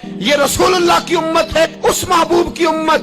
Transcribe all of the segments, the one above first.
یہ رسول اللہ کی امت ہے, اس محبوب کی امت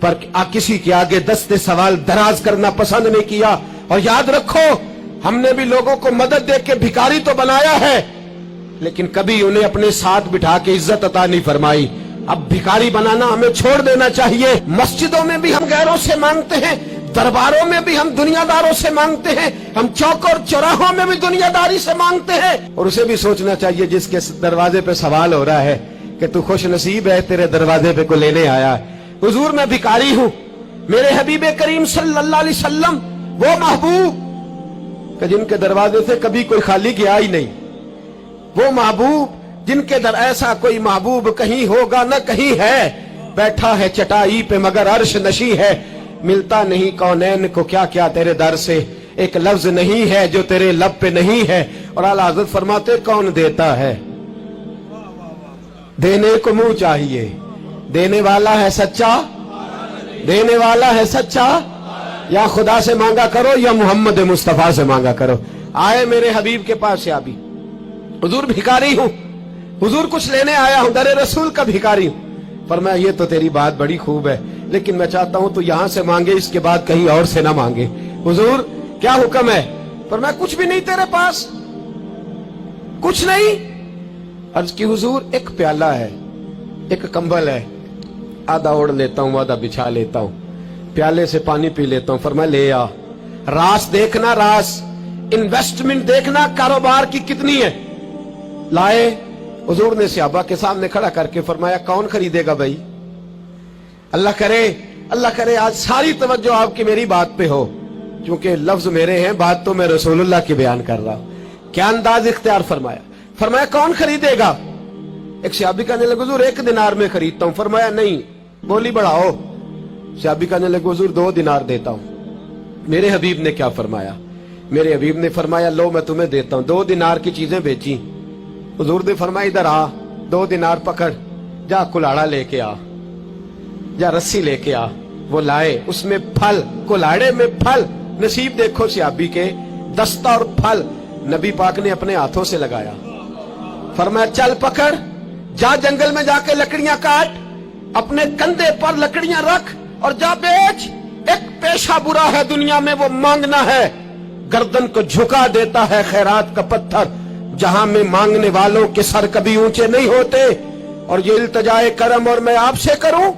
پر کسی کے آگے دستے سوال دراز کرنا پسند نہیں کیا. اور یاد رکھو, ہم نے بھی لوگوں کو مدد دے کے بھکاری تو بنایا ہے, لیکن کبھی انہیں اپنے ساتھ بٹھا کے عزت عطا نہیں فرمائی. اب بھکاری بنانا ہمیں چھوڑ دینا چاہیے. مسجدوں میں بھی ہم غیروں سے مانگتے ہیں, درباروں میں بھی ہم دنیا داروں سے مانگتے ہیں, ہم چوک اور چوراہوں میں بھی دنیا داری سے مانگتے ہیں. اور اسے بھی سوچنا چاہیے جس کے دروازے پہ سوال ہو رہا ہے کہ تو خوش نصیب ہے, تیرے دروازے پہ کو لینے آیا ہے. حضور میں بھکاری ہوں, میرے حبیب کریم صلی اللہ علیہ وسلم وہ محبوب کہ جن کے دروازے سے کبھی کوئی خالی گیا ہی نہیں, وہ محبوب جن کے در ایسا کوئی محبوب کہیں ہوگا نہ کہیں ہے, بیٹھا ہے چٹائی پہ مگر عرش نشی ہے. ملتا نہیں کونین کو کیا کیا تیرے در سے, ایک لفظ نہیں ہے جو تیرے لب پہ نہیں ہے. اور اعلیٰ حضرت فرماتے کون دیتا ہے, دینے کو منہ چاہیے, دینے والا ہے سچا, دینے والا ہے سچا. یا خدا سے مانگا کرو یا محمد مصطفیٰ سے مانگا کرو. آئے میرے حبیب کے پاس سے ابھی, حضور بھکاری ہوں, حضور کچھ لینے آیا ہوں, در رسول کا بھکاری ہوں. فرمایا یہ تو تیری بات بڑی خوب ہے, لیکن میں چاہتا ہوں تو یہاں سے مانگے, اس کے بعد کہیں اور سے نہ مانگے. حضور کیا حکم ہے؟ فرمایا کچھ بھی نہیں تیرے پاس, کچھ نہیں. عرض کی حضور ایک پیالہ ہے, ایک کمبل ہے, آدھا اوڑھ لیتا ہوں آدھا بچھا لیتا ہوں, پیالے سے پانی پی لیتا ہوں. فرمایا لے آ. راس دیکھنا, راس انویسٹمنٹ دیکھنا کاروبار کی کتنی ہے. لائے. حضور نے صحابہ کے سامنے کھڑا کر کے فرمایا کون خریدے گا بھائی؟ اللہ کرے آج ساری توجہ آپ کی میری بات پہ ہو, چونکہ لفظ میرے ہیں, بات تو میں رسول اللہ کی بیان کر رہا ہوں. کیا انداز اختیار فرمایا. فرمایا کون خریدے گا؟ ایک صحابی کہنے لگے حضور 1 دینار میں خریدتا ہوں. فرمایا نہیں, بولی بڑھاؤ. صحابی کہنے لگے حضور 2 دینار دیتا ہوں. میرے حبیب نے کیا فرمایا؟ میرے حبیب نے فرمایا لو میں تمہیں دیتا ہوں. 2 دینار کی چیزیں بیچی. حضور نے فرمایا ادھر آ, 2 دینار پکڑ, جا کلاڑا لے کے آ, جا رسی لے کے آ. وہ لائے, اس میں پھل, کلاڑے میں پھل. نصیب دیکھو صحابی کے, دستہ اور پھل نبی پاک نے اپنے ہاتھوں سے لگایا. فرمایا چل پکڑ, جا جنگل میں جا کے لکڑیاں کاٹ, اپنے کندھے پر لکڑیاں رکھ اور جا بیچ. ایک پیشہ برا ہے دنیا میں, وہ مانگنا ہے. گردن کو جھکا دیتا ہے خیرات کا پتھر, جہاں میں مانگنے والوں کے سر کبھی اونچے نہیں ہوتے. اور یہ التجائے کرم اور میں آپ سے کروں,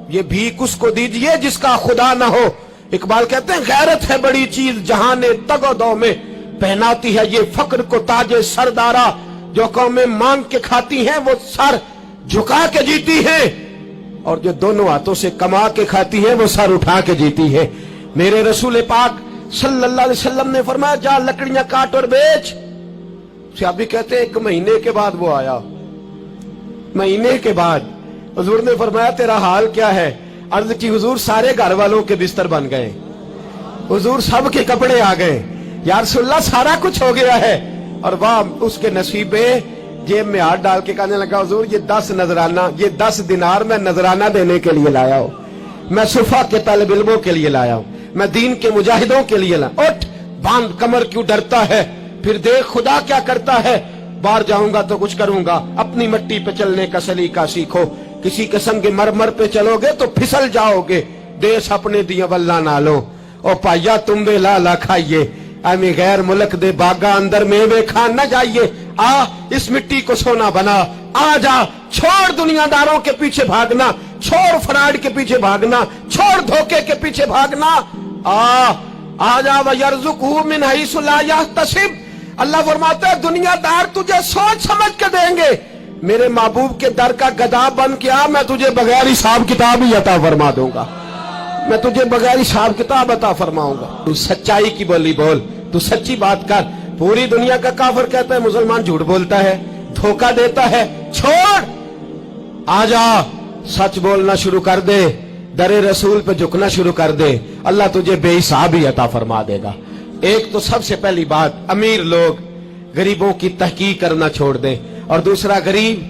یہ بھیک اس کو دیجئے جس کا خدا نہ ہو. اقبال کہتے ہیں غیرت ہے بڑی چیز جہاں نے تگ و دو میں, پہناتی ہے یہ فقر کو تاج سردارا. جو قومیں مانگ کے کھاتی ہیں وہ سر جھکا کے جیتی ہیں, اور جو دونوں ہاتھوں سے کما کے کھاتی ہیں وہ سر اٹھا کے جیتی ہے. میرے رسول پاک صلی اللہ علیہ وسلم نے فرمایا جا لکڑیاں کاٹ اور بیچ. صحابی کہتے ہیں 1 مہینے کے بعد وہ آیا. مہینے کے بعد حضور نے فرمایا تیرا حال کیا ہے؟ عرض کی حضور سارے گھر والوں کے بستر بن گئے, حضور سب کے کپڑے آ گئے, یا رسول اللہ سارا کچھ ہو گیا ہے. اور واہ اس کے نصیب میں, جیب میں ہاتھ ڈال کے کہنے لگا حضور یہ 10 نذرانہ, یہ 10 دینار میں نذرانہ دینے کے لیے لایا ہوں, میں صفا کے طالب علموں کے لیے لایا ہوں, میں دین کے مجاہدوں کے لیے لایا. اٹھ باندھ کمر, کیوں ڈرتا ہے؟ پھر دیکھ خدا کیا کرتا ہے. باہر جاؤں گا تو کچھ کروں گا, اپنی مٹی پہ چلنے کا سلیقہ سیکھو. کسی قسم کے مرمر پہ چلو گے تو پھسل جاؤ گے. دیس اپنے دیا واللہ نہ لو, او پایا تم بے لالا کھائیے, امی غیر ملک دے باغا اندر میوے کھان نہ جائیے. آ اس مٹی کو سونا بنا, آ جا, چھوڑ دنیا داروں کے پیچھے بھاگنا, چھوڑ فراڈ کے پیچھے بھاگنا, چھوڑ دھوکے کے پیچھے بھاگنا. آ جا وَيَرْزُقْهُ مِنْ حَيْثُ لَا يَحْتَسِبُ. اللہ فرماتا ہے دنیا دار تجھے سوچ سمجھ کے دیں گے, میرے محبوب کے در کا گدا بن کے آ, میں تجھے بغیر حساب کتاب ہی عطا فرما دوں گا, میں تجھے بغیر حساب کتاب عطا فرماؤں گا. تو سچائی کی بولی بول, تو سچی بات کر. پوری دنیا کا کافر کہتا ہے مسلمان جھوٹ بولتا ہے, دھوکہ دیتا ہے. چھوڑ, آ جا, سچ بولنا شروع کر دے, در رسول پہ جھکنا شروع کر دے, اللہ تجھے بے حساب ہی عطا فرما دے گا. ایک تو سب سے پہلی بات, امیر لوگ غریبوں کی تحقیق کرنا چھوڑ دیں. اور دوسرا غریب,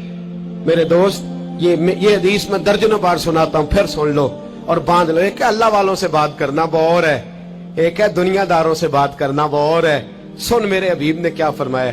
میرے دوست یہ حدیث میں درجنوں بار سناتا ہوں, پھر سن لو اور باندھ لو. ایک ہے اللہ والوں سے بات کرنا, وہ اور ہے. ایک ہے دنیا داروں سے بات کرنا, وہ اور ہے. سن میرے حبیب نے کیا فرمایا.